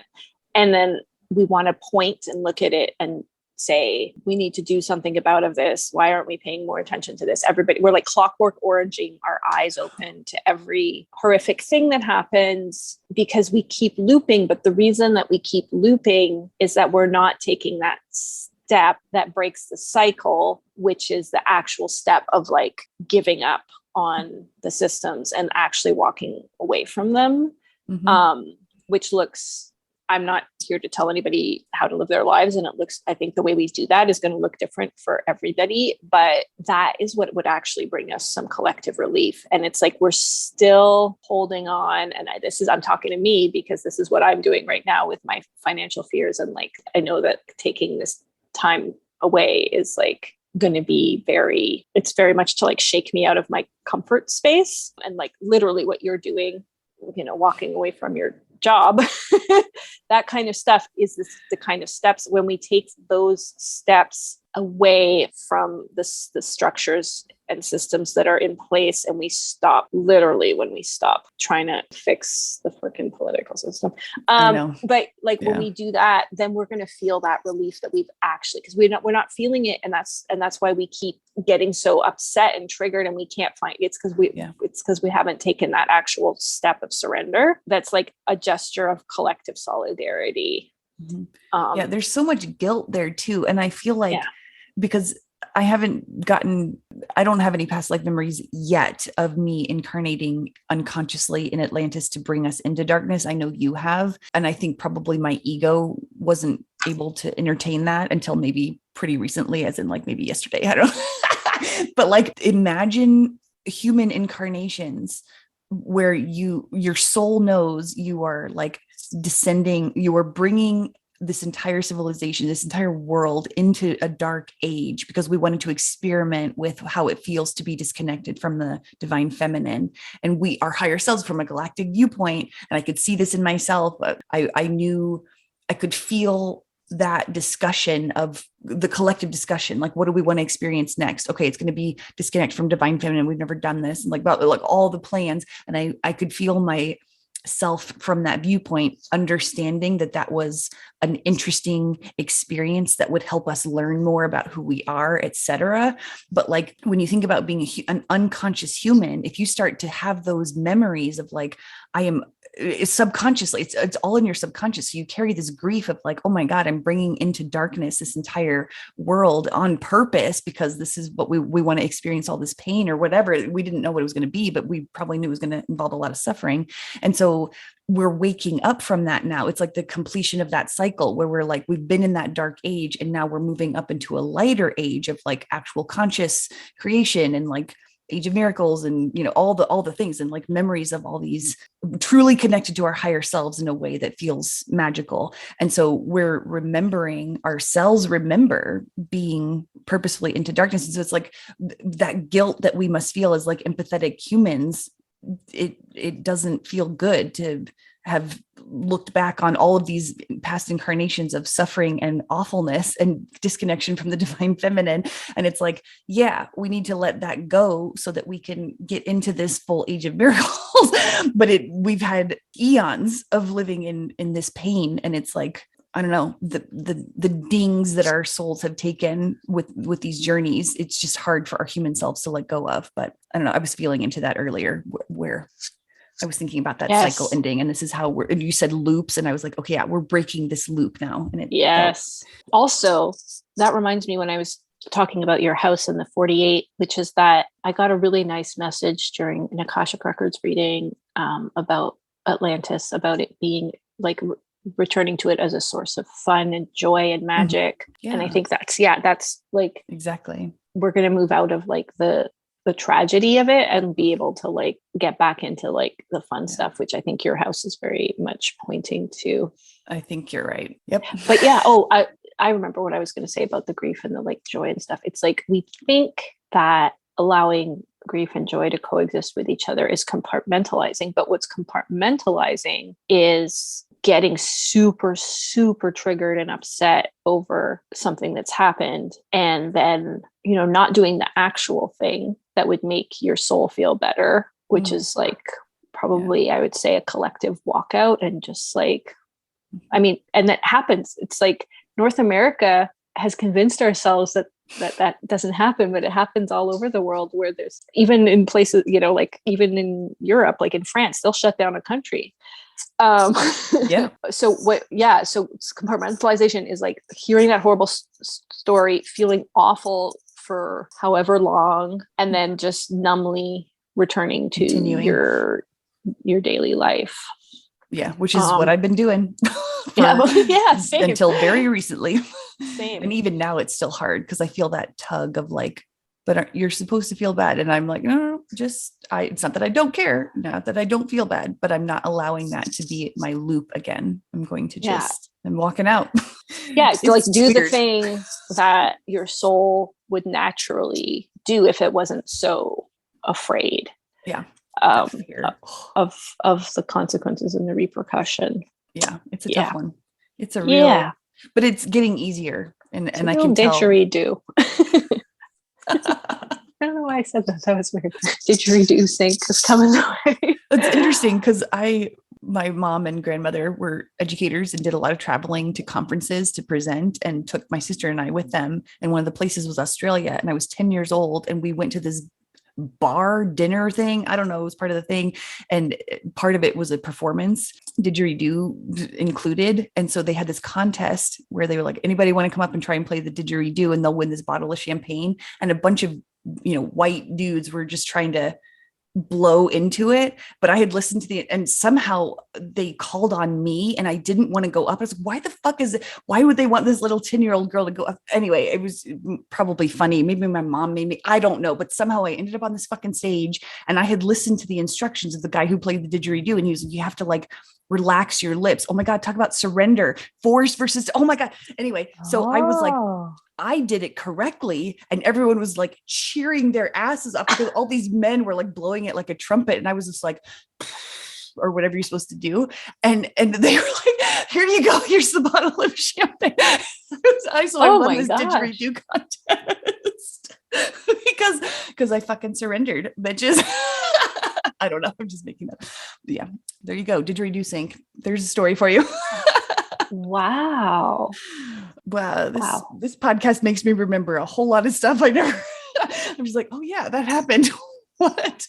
And then we want to point and look at it and say, we need to do something about this. Why aren't we paying more attention to this? Everybody, we're like clockwork oranging our eyes open to every horrific thing that happens, because we keep looping. But the reason that we keep looping is that we're not taking that step that breaks the cycle, which is the actual step of like giving up on the systems and actually walking away from them. Which looks, I'm not here to tell anybody how to live their lives. And I think the way we do that is going to look different for everybody, but that is what would actually bring us some collective relief. And it's like, we're still holding on. And I'm talking to me, because this is what I'm doing right now with my financial fears. And like, I know that taking this time away is like going to be it's very much to like shake me out of my comfort space. And like literally what you're doing, walking away from your job, that kind of stuff is the kind of steps. When we take those steps away from the structures and systems that are in place, and we stop, literally when we stop trying to fix the freaking political system. I know. But like Yeah. when we do that, then we're going to feel that relief that we've actually, because we're not feeling it, and that's why we keep getting so upset and triggered, and we can't find it's because we haven't taken that actual step of surrender. That's like a gesture of collective solidarity. Yeah, there's so much guilt there too, and I feel like because I don't have any past life memories yet of me incarnating unconsciously in Atlantis to bring us into darkness. I know you have. And I think probably my ego wasn't able to entertain that until maybe pretty recently, as in like maybe yesterday. I don't know. But like imagine human incarnations where your soul knows you are like descending, you are bringing this entire civilization, this entire world into a dark age because we wanted to experiment with how it feels to be disconnected from the divine feminine. And we are higher selves from a galactic viewpoint. And I could see this in myself. But I knew I could feel that discussion of the collective discussion. Like, what do we want to experience next? Okay, it's going to be disconnect from divine feminine. We've never done this. And like all the plans. And I could feel my self from that viewpoint, understanding that was an interesting experience that would help us learn more about who we are, etc. But like when you think about being an unconscious human, if you start to have those memories of like, it's subconsciously, it's all in your subconscious. So you carry this grief of like, oh my God, I'm bringing into darkness this entire world on purpose because this is what we want to experience, all this pain or whatever. We didn't know what it was going to be, but we probably knew it was going to involve a lot of suffering. And so we're waking up from that now. It's like the completion of that cycle where we're like, we've been in that dark age and now we're moving up into a lighter age of like actual conscious creation and like age of miracles and, you know, all the things and like memories of all these truly connected to our higher selves in a way that feels magical. And so we're remembering ourselves, remember being purposefully into darkness. And so it's like that guilt that we must feel as like empathetic humans. It doesn't feel good to have looked back on all of these past incarnations of suffering and awfulness and disconnection from the divine feminine. And it's like, yeah, we need to let that go so that we can get into this full age of miracles. But we've had eons of living in this pain. And it's like, I don't know, the dings that our souls have taken with these journeys. It's just hard for our human selves to let go of. But I don't know, I was feeling into that earlier where I was thinking about that cycle ending, and this is how and you said loops, and I was like, okay, yeah, we're breaking this loop now. And Also, that reminds me when I was talking about your house in the 48, which is that I got a really nice message during an Akashic Records reading about Atlantis, about it being like returning to it as a source of fun and joy and magic. Yeah. And I think that's like exactly, we're going to move out of like the tragedy of it and be able to like get back into like the fun stuff, which I think your house is very much pointing to. I think you're right. Yep. But yeah, I remember what I was going to say about the grief and the like joy and stuff. It's like we think that allowing grief and joy to coexist with each other is compartmentalizing, but what's compartmentalizing is getting super, super triggered and upset over something that's happened, and then, you know, not doing the actual thing that would make your soul feel better, which is like probably, I would say, a collective walkout. And just like, I mean, and that happens. It's like North America has convinced ourselves that doesn't happen, but it happens all over the world, where there's even in places, you know, like even in Europe, like in France, they'll shut down a country. So compartmentalization is like hearing that horrible story, feeling awful for however long, and then just numbly returning to your daily life. Yeah, which is what I've been doing. Same. Until very recently. Same. And even now it's still hard because I feel that tug of like, but you're supposed to feel bad. And I'm like, no, it's not that I don't care, not that I don't feel bad, but I'm not allowing that to be my loop again. I'm going to I'm walking out. Yeah. It's like do weird. The thing that your soul would naturally do if it wasn't so afraid. Yeah. Of the consequences and the repercussion. Yeah. It's a tough one. It's a real, but it's getting easier. And I can tell. Didgeridoo. I don't know why I said that. That was weird. Didgeridoo sync is coming the way. It's interesting because my mom and grandmother were educators and did a lot of traveling to conferences to present, and took my sister and I with them. And one of the places was Australia. And I was 10 years old, and we went to this bar dinner thing. I don't know, it was part of the thing. And part of it was a performance, didgeridoo included. And so they had this contest where they were like, anybody want to come up and try and play the didgeridoo, and they'll win this bottle of champagne. And a bunch of, white dudes were just trying to blow into it. But I had listened to and somehow they called on me, and I didn't want to go up. I was like, why the fuck is it? Why would they want this little 10-year-old girl to go up? Anyway, it was probably funny. Maybe my mom made me, I don't know. But somehow I ended up on this fucking stage, and I had listened to the instructions of the guy who played the didgeridoo. And he was like, you have to like relax your lips. Oh my God, talk about surrender, force versus, oh my God. Anyway, so I was like, I did it correctly. And everyone was like cheering their asses off because all these men were like blowing it like a trumpet. And I was just like, or whatever you're supposed to do. And they were like, here you go. Here's the bottle of champagne. I won this didgeridoo contest because I fucking surrendered, bitches. I don't know. I'm just making that. Yeah. There you go. Didgeridoo sync. There's a story for you. Wow. Wow. This podcast makes me remember a whole lot of stuff I never. I'm just like, oh yeah, that happened. What?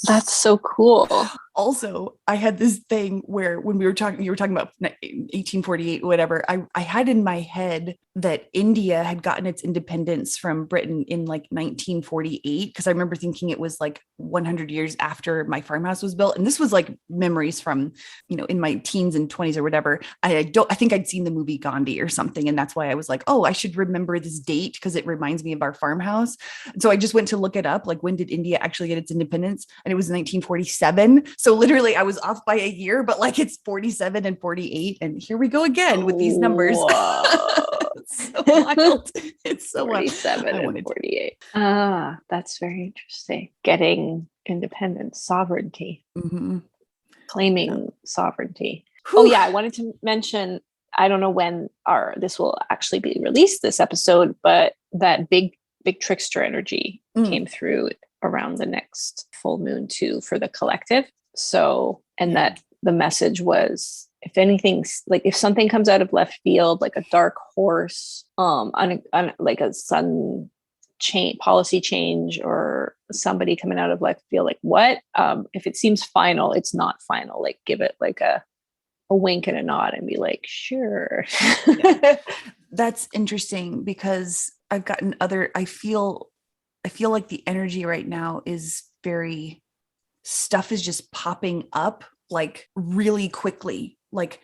That's so cool. Also, I had this thing where when you were talking about 1848, whatever, I had in my head that India had gotten its independence from Britain in like 1948. Because I remember thinking it was like 100 years after my farmhouse was built. And this was like memories from, in my teens and 20s or whatever. I think I'd seen the movie Gandhi or something. And that's why I was like, oh, I should remember this date because it reminds me of our farmhouse. So I just went to look it up. Like, when did India actually get its independence? And it was 1947. So literally I was off by a year, but like it's 47 and 48. And here we go again with these numbers. It's so wild. It's so 47 wild. and 48. That's very interesting. Getting independence, sovereignty, claiming sovereignty. Whew. Oh yeah, I wanted to mention, I don't know when this will actually be released, this episode, but that big trickster energy came through around the next full moon too for the collective. So, and that the message was, if anything's like, if something comes out of left field, like a dark horse, on like a sudden policy change, or somebody coming out of left field, like what? If it seems final, it's not final. Like, give it like a wink and a nod and be like, sure. Yeah. That's interesting because I've gotten I feel like the energy right now is very, stuff is just popping up like really quickly, like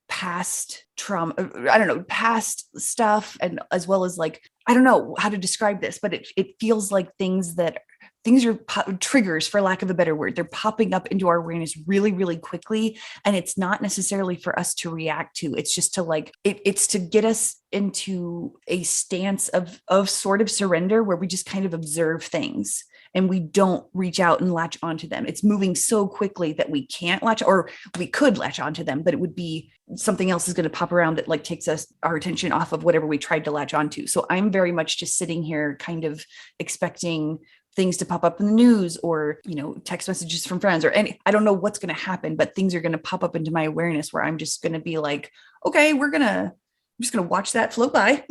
past trauma, I don't know, past stuff. And as well as like, I don't know how to describe this, but it feels like things are triggers, for lack of a better word. They're popping up into our awareness really, really quickly. And it's not necessarily for us to react to. It's just to like, it's to get us into a stance of sort of surrender, where we just kind of observe things and we don't reach out and latch onto them. It's moving so quickly that we can't latch, or we could latch onto them, but it would be something else is going to pop around that like takes our attention off of whatever we tried to latch onto. So I'm very much just sitting here kind of expecting things to pop up in the news, or, text messages from friends, or I don't know what's going to happen, but things are going to pop up into my awareness where I'm just going to be like, okay, I'm just going to watch that float by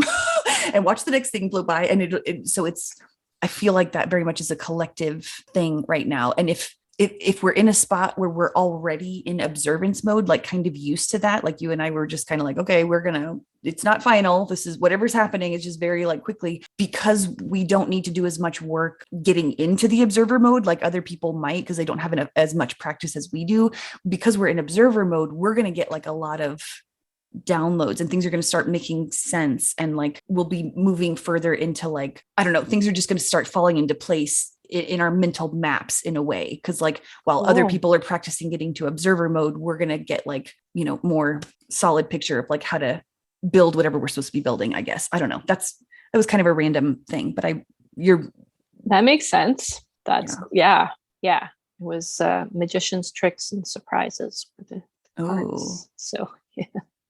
and watch the next thing float by. And I feel like that very much is a collective thing right now. And if we're in a spot where we're already in observance mode, like kind of used to that, like you and I were just kind of like, okay, it's not final. This is whatever's happening. It's just very like quickly, because we don't need to do as much work getting into the observer mode like other people might, because they don't have as much practice as we do. Because we're in observer mode, we're going to get like a lot of downloads, and things are going to start making sense, and like we'll be moving further into like, I don't know, things are just going to start falling into place in our mental maps in a way. Because like while other people are practicing getting to observer mode, we're going to get like, more solid picture of like how to build whatever we're supposed to be building, I guess. I don't know. That was kind of a random thing, but that makes sense. That's yeah. It was magician's tricks and surprises for the cards. So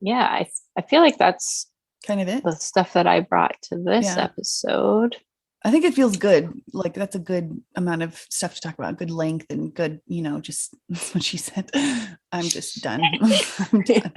yeah, I feel like that's kind of it. the stuff that I brought to this Yeah. episode. I think it feels good. Like that's a good amount of stuff to talk about, good length and good, just that's what she said. I'm just done. I'm done.